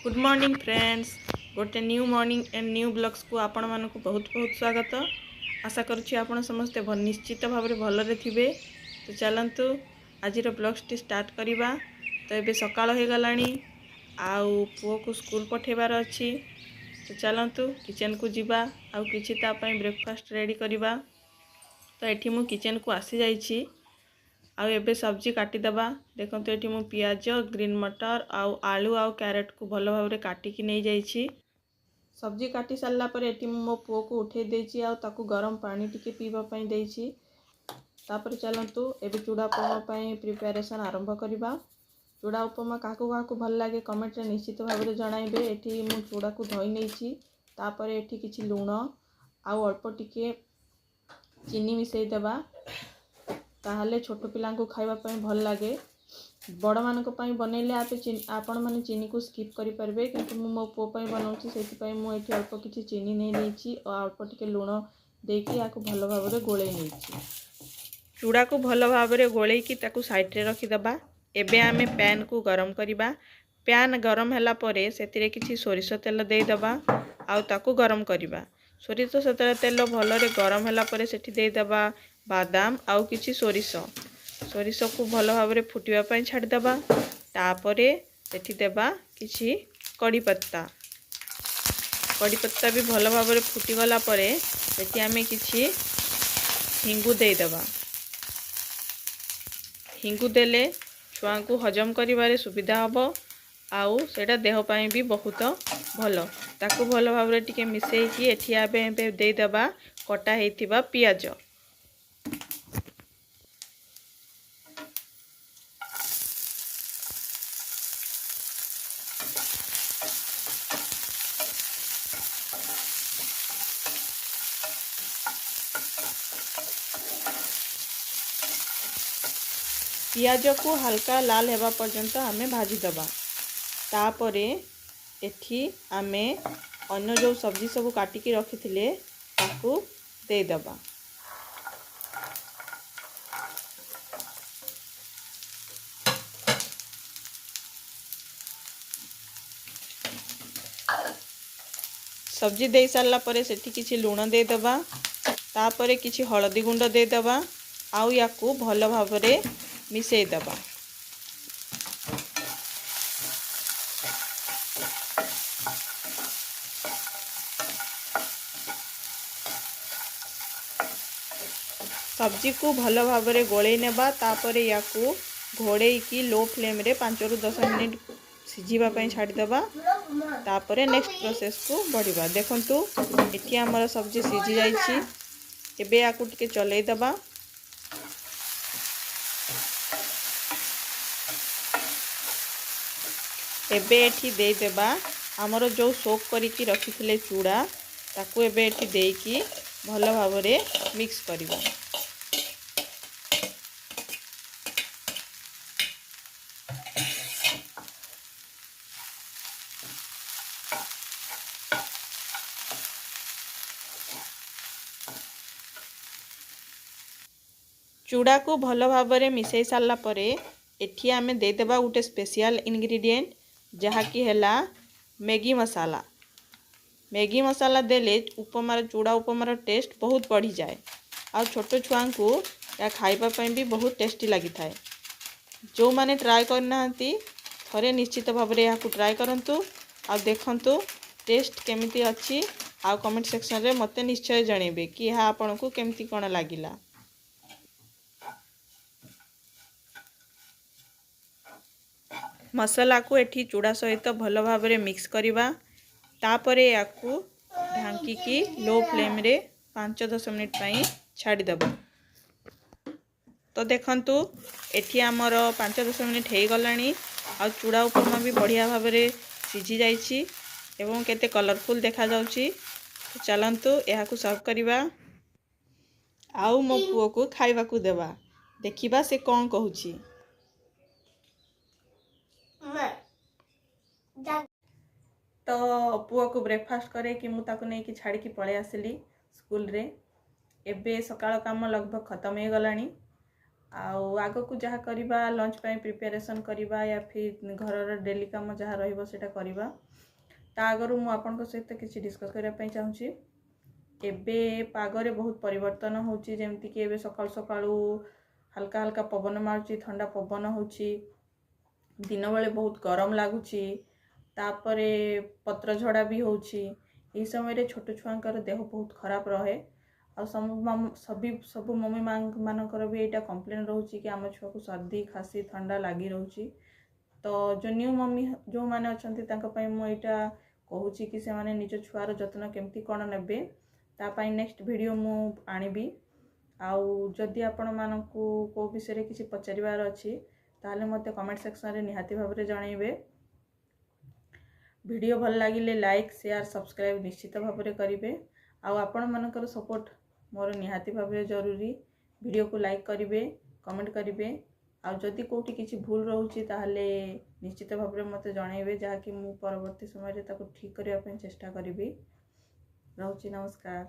Good morning friends, गोटे new morning and new blogs को आपण मानक बहुत बहुत स्वागत। आशा करुच्ची आपण समस्ते निश्चित भाव में भलरे थे। तो चलतु आज ब्लॉग्स टी स्टार्ट करवा। तो ये सकाळ हो गलानी आउ पुओ को स्कूल पठेबार अच्छी। तो चलतु किचन को जीवा आउ किछि तापई ब्रेकफास्ट रेडी करवा। तो ये मु किचन को आसी जाइछि आउ एबे सब्जी काटिदेबा। देखो ये मु पियाज ग्रीन मटर आउ आलू आउ कैरेट को भल भाव में काटिकी नहीं जाइछि। सब्जी काटी सारा पर ये मो पुओ को उठे देछि आउ ताकू गरम पानी टिके पीवा पई देछि। तापर चलतु एबे चूड़ा उपमा पई प्रिपरेशन आरंभ करवा। चूड़ा उपमा काकू काकू भल लगे कमेंट रे निश्चित भाव में जणाइबे। एठी मु चूड़ा को धोई नैछि। तापर एठी किछि लूण आउ अल्प टिके चीनी मिसई देबा। ताहले छोट पिला को खाइबा पई भल लगे। बड़ मानक पई बनैले आपण माने चीनी को स्किप करि परबे, किंतु मो पो पई बनाउछि सेति पई मो एठी अल्प किछि चीनी नै दैछि और अल्प टिके लूण देकी याको भल भाव में गोळै नैछि। चूड़ा को भल भाव में गोळै की ताकू साइड रे रखि दबा। एबे आमे पैन को गरम करिबा। पैन गरम होला परे सेतिरे किछि सोरिष तेल देई दबा आउ ताकू गरम करिबा। सोरिष तेल भल रे गरम होला परे सेठी देई दबा बादाम आउ किछि सोरिष को भल भाव में फुटिबा पई छाड़ी दबा। तापरे सेठी देबा किछि कड़ी पत्ता भी भल भाव में फुटी गला परे सेठी आमे किछि हिंगु देई दबा। हिंगु देले छुआ को हजम करिबारे सुविधा हबो आउ सेटा देह पई भी बहुत भल। ताकू भल भाव में टिके मिसई की एठी आबे देई दबा कटा हेतिबा पियाज। पियाज को हल्का लाल हेबा पर्यंत आमे भाजी दबा। तापरे एठी आमे अन्य जो सब्जी सब काटिकी रखिथिले ताकू दे दबा। सब्जी दे सारा परे सेठी किछि लूण दे दबा। तापरे किछि हळदी गुंड दे दबा आउ याकू भल भाव में मिसई दबा। सब्जी को भल भाव में गोळै नेबा। तापरे याकू घोड़े की लो फ्लेम रे 5 ରୁ 10 मिनिट सिझिबा पई छाड़ी दबा। तापरे नेक्स्ट प्रोसेस को बढ़िबा। देखंतु एठी हमर सब्जी सिझी जाइछि। एबे याकू टिके चलै दबा। एबे एठी दे देबा हमर जो सोक करिकी रखिथिले चूड़ा ताकू एबे एठी देकी भल भाव में मिक्स करिबा। चूड़ा को भल भाव में मिसई सारा परे एठी आमे दे देबा गोटे स्पेशल इंग्रेडिएंट जहाँकि हैला मैगी मसाला। मैगी मसाला देले उपमार चूड़ा उपमार टेस्ट बहुत बढ़ी जाए और छोट छुआ को या खाइबा पई भी बहुत टेस्टी लगी थाए। जो माने ट्राई करना थरे निश्चित भाव में यहाँ ट्राई करंतु आ देखंतु टेस्ट केमिति अच्छी आ कमेंट सेक्शन रे मते निश्चय जणेबे कि यह आपन को केमिति कोन लागिला। मसाला को एठी चूड़ा सहित भल भाव में मिक्स करवा। तापरे याकू ढांकी लो फ्लेम रे 5-10 मिनिट पई छाड़ी दबा। तो देखंतु एठी हमर 5-10 मिनिट हे गलानी आ चूड़ा उपमा भी बढ़िया भाव में सिझी जाइछि एवं केते कलरफुल देखा जाउछि। तो चलंतु एहा को सर्व करवा आउ मो पुओ को खाइबा को देबा। देखिबा से कोन कहूछि। तो पुओ को ब्रेकफास्ट करे कि मु ताको नहीं कि छाड़ी की पळे आसिली स्कूल रे। एबे सकाळ काम लगभग खत्म हो गलानी आग को जहाँ करवा लंच प्रिपेरेसन करवा या फिर घर डेली काम जहाँ रहा करवा ता आगर मु आपन सहित किसी डिस्कस करने चाहूँगी। एबे पागरे बहुत परिवर्तन होची जेमती कि एबे सकाल सकाळू हल्का हल्का पवन मारुची ठंडा पवन होची दिन बेले बहुत गरम लगुची तापरे पत्र झड़ा भी होची। यही समय छोट छुआंकर देह बहुत खराब रहे आ सब मम्मी मानकर भी यहाँ कंप्लेन रोचे कि आम छुआ को सर्दी खासी ठंडा लगी रोची। तो जो न्यू मम्मी जो मैंने अच्छा मुझे कहूँ कि से माने निज छुआर जत्न केमती कौन नेबे तापाई नेक्स्ट वीडियो मु आनिबी। आउ जदि आपण मानकु को विषय किसी पचारिबार अछि ताले मते कमेंट सेक्शन रे निहाती भाबरे जणाइबे। वीडियो भल लागिले लाइक शेयर सब्सक्राइब निश्चित भाबरे करिवे। आउ आपण मानकर सपोर्ट मोर निहाती भाबरे जरूरी। वीडियो को लाइक करिवे कमेंट करिवे आउ जदि कोठी किसी भूल रहउची ताले निश्चित भाबरे मते जणाइबे जहा कि मु परवर्ती समय रे ताको ठीक करिया पे चेष्टा करिबी। रहउची नमस्कार।